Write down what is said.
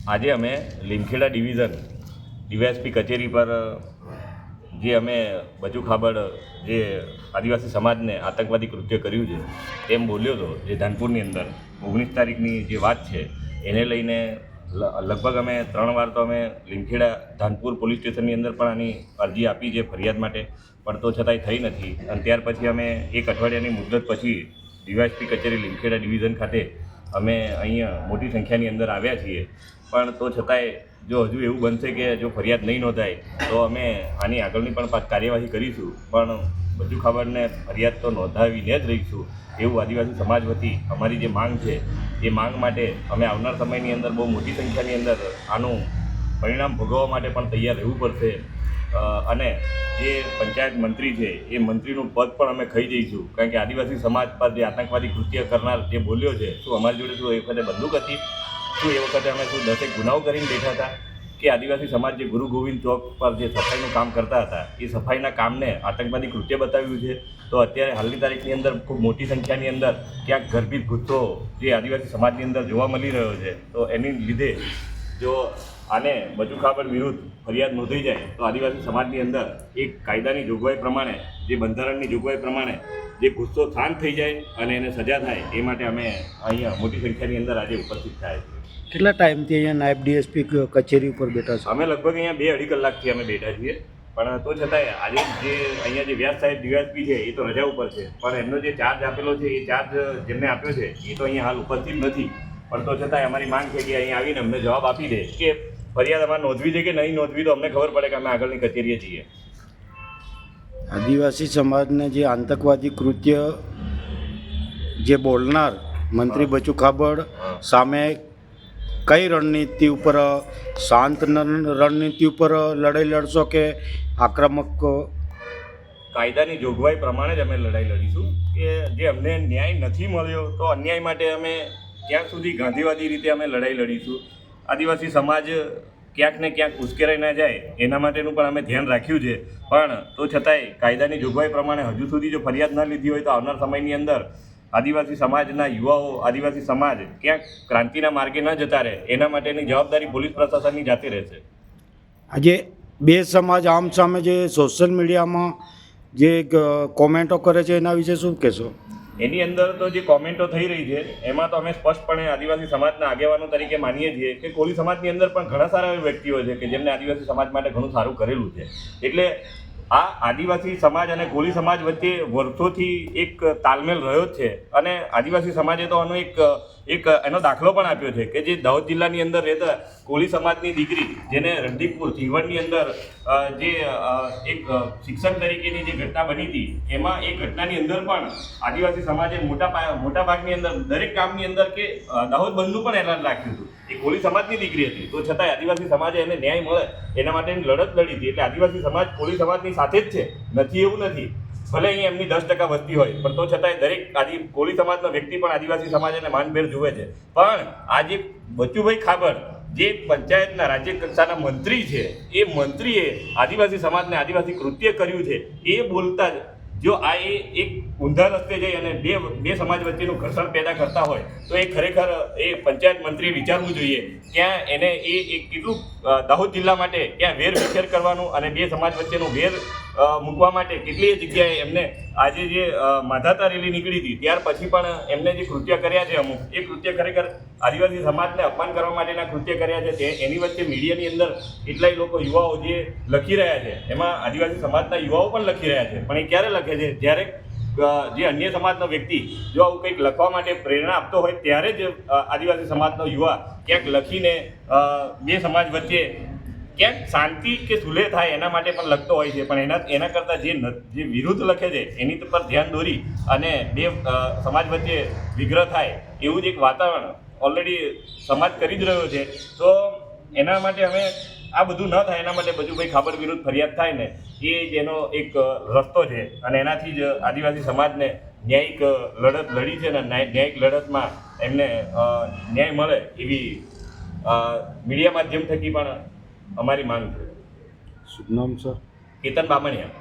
આજે અમે Limkheda division DYSP કચેરી પર જે અમે બચુ ખાબડ જે આદિવાસી સમાજને આતંકવાદી કૃત્ય કર્યું છે તેમ બોલ્યો હતો, જે ધાનપુરની અંદર 19 તારીખની જે વાત છે એને લઈને લગભગ અમે 3 વાર તો અમે લીમખેડા ધાનપુર પોલીસ સ્ટેશનની અંદર પણ આની અરજી આપી છે ફરિયાદ માટે, પણ તો છતાંય થઈ નથી. અને ત્યાર પછી અમે 1 અઠવાડિયાની મુદત પછી ડીવાયએસપી કચેરી લીમખેડા ડિવિઝન ખાતે અમે અહીંયા મોટી સંખ્યાની અંદર આવ્યા છીએ. પણ તો છતાંય જો હજુ એવું બનશે કે જો ફરિયાદ નહીં નોંધાય તો અમે આની આગળની પણ કાર્યવાહી કરીશું, પણ બચુ ખાબડને ફરિયાદ તો નોંધાવીને જ રહીશું એવું આદિવાસી સમાજ વતી અમારી જે માંગ છે એ માંગ માટે અમે આવનાર સમયની અંદર બહુ મોટી સંખ્યાની અંદર આનું પરિણામ ભોગવવા માટે પણ તૈયાર રહેવું પડશે. અને જે પંચાયત મંત્રી છે એ મંત્રીનું પદ પણ અમે ખાઈ જઈશું, કારણ કે આદિવાસી સમાજ પર જે આતંકવાદી કૃત્ય કરનાર જે બોલ્યો છે, શું અમારી જોડે શું એ વખતે બંદૂક હતી? શું એ વખતે અમે શું 10 ગુનાઓ કરીને બેઠા હતા? કે આદિવાસી સમાજ જે ગુરુ ગોવિંદ ચોક પર જે સફાઈનું કામ કરતા હતા એ સફાઈના કામને આતંકવાદી કૃત્ય બતાવ્યું છે? તો અત્યારે હાલની તારીખની અંદર ખૂબ મોટી સંખ્યાની અંદર ક્યાંક ગર્ભિત ગુસ્સો જે આદિવાસી સમાજની અંદર જોવા મળી રહ્યો છે, તો એની લીધે જો આને બચુ ખાબડ વિરુદ્ધ ફરિયાદ નોંધાઈ જાય તો આદિવાસી સમાજની અંદર એક કાયદાની જોગવાઈ પ્રમાણે, જે બંધારણની જોગવાઈ પ્રમાણે જે ગુસ્સો શાંત થઈ જાય અને એને સજા થાય એ માટે અમે અહીંયા મોટી સંખ્યાની અંદર આજે ઉપસ્થિત થયા છીએ. કેટલા ટાઈમથી અહીંયા નાયબ ડીએસપી કચેરી ઉપર બેઠા છો? અમે લગભગ અહીંયા 2-2.5 કલાકથી અમે બેઠા છીએ, પણ તો છતાંય આજે જે અહીંયા જે વ્યાસ સાહેબ ડીવાયએસપી છે એ તો રજા ઉપર છે, પણ એમનો જે ચાર્જ આપેલો છે એ ચાર્જ જેમને આપ્યો છે એ તો અહીંયા હાલ ઉપસ્થિત નથી. પણ તો છતાંય અમારી માંગ છે કે અહીંયા આવીને અમને જવાબ આપી દે કે ફરિયાદ અમારે નોંધવી છે કે નહીં નોંધવી, તો અમને ખબર પડે કે અમે આગળની કચેરીએ જઈએ. આદિવાસી સમાજને જે આતંકવાદી કૃત્ય જે બોલનાર મંત્રી બચુ ખાબડ સામે કઈ રણનીતિ ઉપર, શાંત રણનીતિ ઉપર લડાઈ લડશો કે આક્રમક? કાયદાની જોગવાઈ પ્રમાણે જ અમે લડાઈ લડીશું કે જે અમને ન્યાય નથી મળ્યો તો અન્યાય માટે અમે ક્યાંક સુધી ગાંધીવાદી રીતે અમે લડાઈ લડીશું. આદિવાસી સમાજ ક્યાંક ને ક્યાંક ઉશ્કેરાઈ ના જાય એના માટેનું પણ અમે ધ્યાન રાખ્યું છે, પણ તો છતાંય કાયદાની જોગવાઈ પ્રમાણે હજુ સુધી જો ફરિયાદ ન લીધી હોય તો આવનાર સમયની અંદર આદિવાસી સમાજના યુવાઓ, આદિવાસી સમાજ ક્યાંક ક્રાંતિના માર્ગે ન જતા રહે એના માટેની જવાબદારી પોલીસ પ્રશાસનની જાતે રહેશે. આજે બે સમાજ આમ સામે જે સોશિયલ મીડિયામાં જે કોમેન્ટો કરે છે એના વિશે શું કહેશો? એની અંદર તો જે કોમેન્ટો થઈ રહી છે એમાં તો અમે સ્પષ્ટપણે આદિવાસી સમાજના આગેવાનો તરીકે માનીએ છીએ કે કોળી સમાજની અંદર પણ ઘણા સારા એવા વ્યક્તિઓ છે કે જેમને આદિવાસી સમાજ માટે ઘણું સારું કરેલું છે. એટલે આ આદિવાસી સમાજ અને કોળી સમાજ વચ્ચે વર્ષોથી એક તાલમેલ રહ્યો જ છે, અને આદિવાસી સમાજે તો આનો એક એનો દાખલો પણ આપ્યો છે કે જે દાહોદ જિલ્લાની અંદર રહેતા કોળી સમાજની દીકરી જેને રણદીપપુર સિંહવડની અંદર જે એક શિક્ષક તરીકેની જે ઘટના બની હતી, એમાં એ ઘટનાની અંદર પણ આદિવાસી સમાજે મોટા ભાગની અંદર દરેક કામની અંદર કે દાહોદ બંધનું પણ એલાન રાખ્યું હતું. એ કોળી સમાજની દીકરી હતી, તો છતાંય આદિવાસી સમાજે એને ન્યાય મળે એના માટેની લડત લડી હતી. એટલે આદિવાસી સમાજ કોળી સમાજની સાથે જ છે, નથી એવું નથી. ભલે અહીંયા એમની 10% વસ્તી હોય, પણ તો છતાંય દરેક કોળી સમાજનો વ્યક્તિ પણ આદિવાસી સમાજને માનભેર જુએ છે. પણ આજે બચુભાઈ ખાબડ જે પંચાયતના રાજ્ય કક્ષાના મંત્રી છે, એ મંત્રીએ આદિવાસી સમાજને આદિવાસી કૃત્ય કર્યું છે એ બોલતા જ જો આ એક ઊંધા રસ્તે જઈ અને બે સમાજ વચ્ચેનું ઘર્ષણ પેદા કરતા હોય તો એ ખરેખર એ પંચાયત મંત્રીએ વિચારવું જોઈએ ત્યાં એને એ કેટલું દાહોદ જિલ્લા માટે ત્યાં વેર વિખેર કરવાનું અને બે સમાજ વચ્ચેનું વેર મૂકવા માટે કેટલીય જગ્યાએ એમને આજે જે માધાતા રેલી નીકળી હતી ત્યાર પછી પણ એમને જે કૃત્ય કર્યા છે અમુક, એ કૃત્ય ખરેખર આદિવાસી સમાજને અપમાન કરવા માટેના કૃત્ય કર્યા છે. એની વચ્ચે મીડિયાની અંદર કેટલાય લોકો યુવાઓ જે લખી રહ્યા છે, એમાં આદિવાસી સમાજના યુવાઓ પણ લખી રહ્યા છે, પણ એ ક્યારે લખે છે? જ્યારે જે અન્ય સમાજનો વ્યક્તિ જો આવું કંઈક લખવા માટે પ્રેરણા આપતો હોય ત્યારે જ આદિવાસી સમાજનો યુવા ક્યાંક લખીને બે સમાજ વચ્ચે ક્યાંક શાંતિ કે સુલેહ થાય એના માટે પણ લખતો હોય છે. પણ એના કરતાં જે વિરુદ્ધ લખે છે એની પર ધ્યાન દોરી અને બે સમાજ વચ્ચે વિગ્રહ થાય એવું જ એક વાતાવરણ ઓલરેડી સમાજ કરી જ રહ્યો છે. તો એના માટે અમે આ બધું ન થાય એના માટે બચુભાઈ ખાબડ વિરુદ્ધ ફરિયાદ થાય ને એ જ એનો એક રસ્તો છે, અને એનાથી જ આદિવાસી સમાજને ન્યાયિક લડત લડી છે ને ન્યાયિક લડતમાં એમને ન્યાય મળે એવી મીડિયા માધ્યમ થકી પણ અમારી માંગ છે. શુભ નામ સર? કેતન બામણિયા.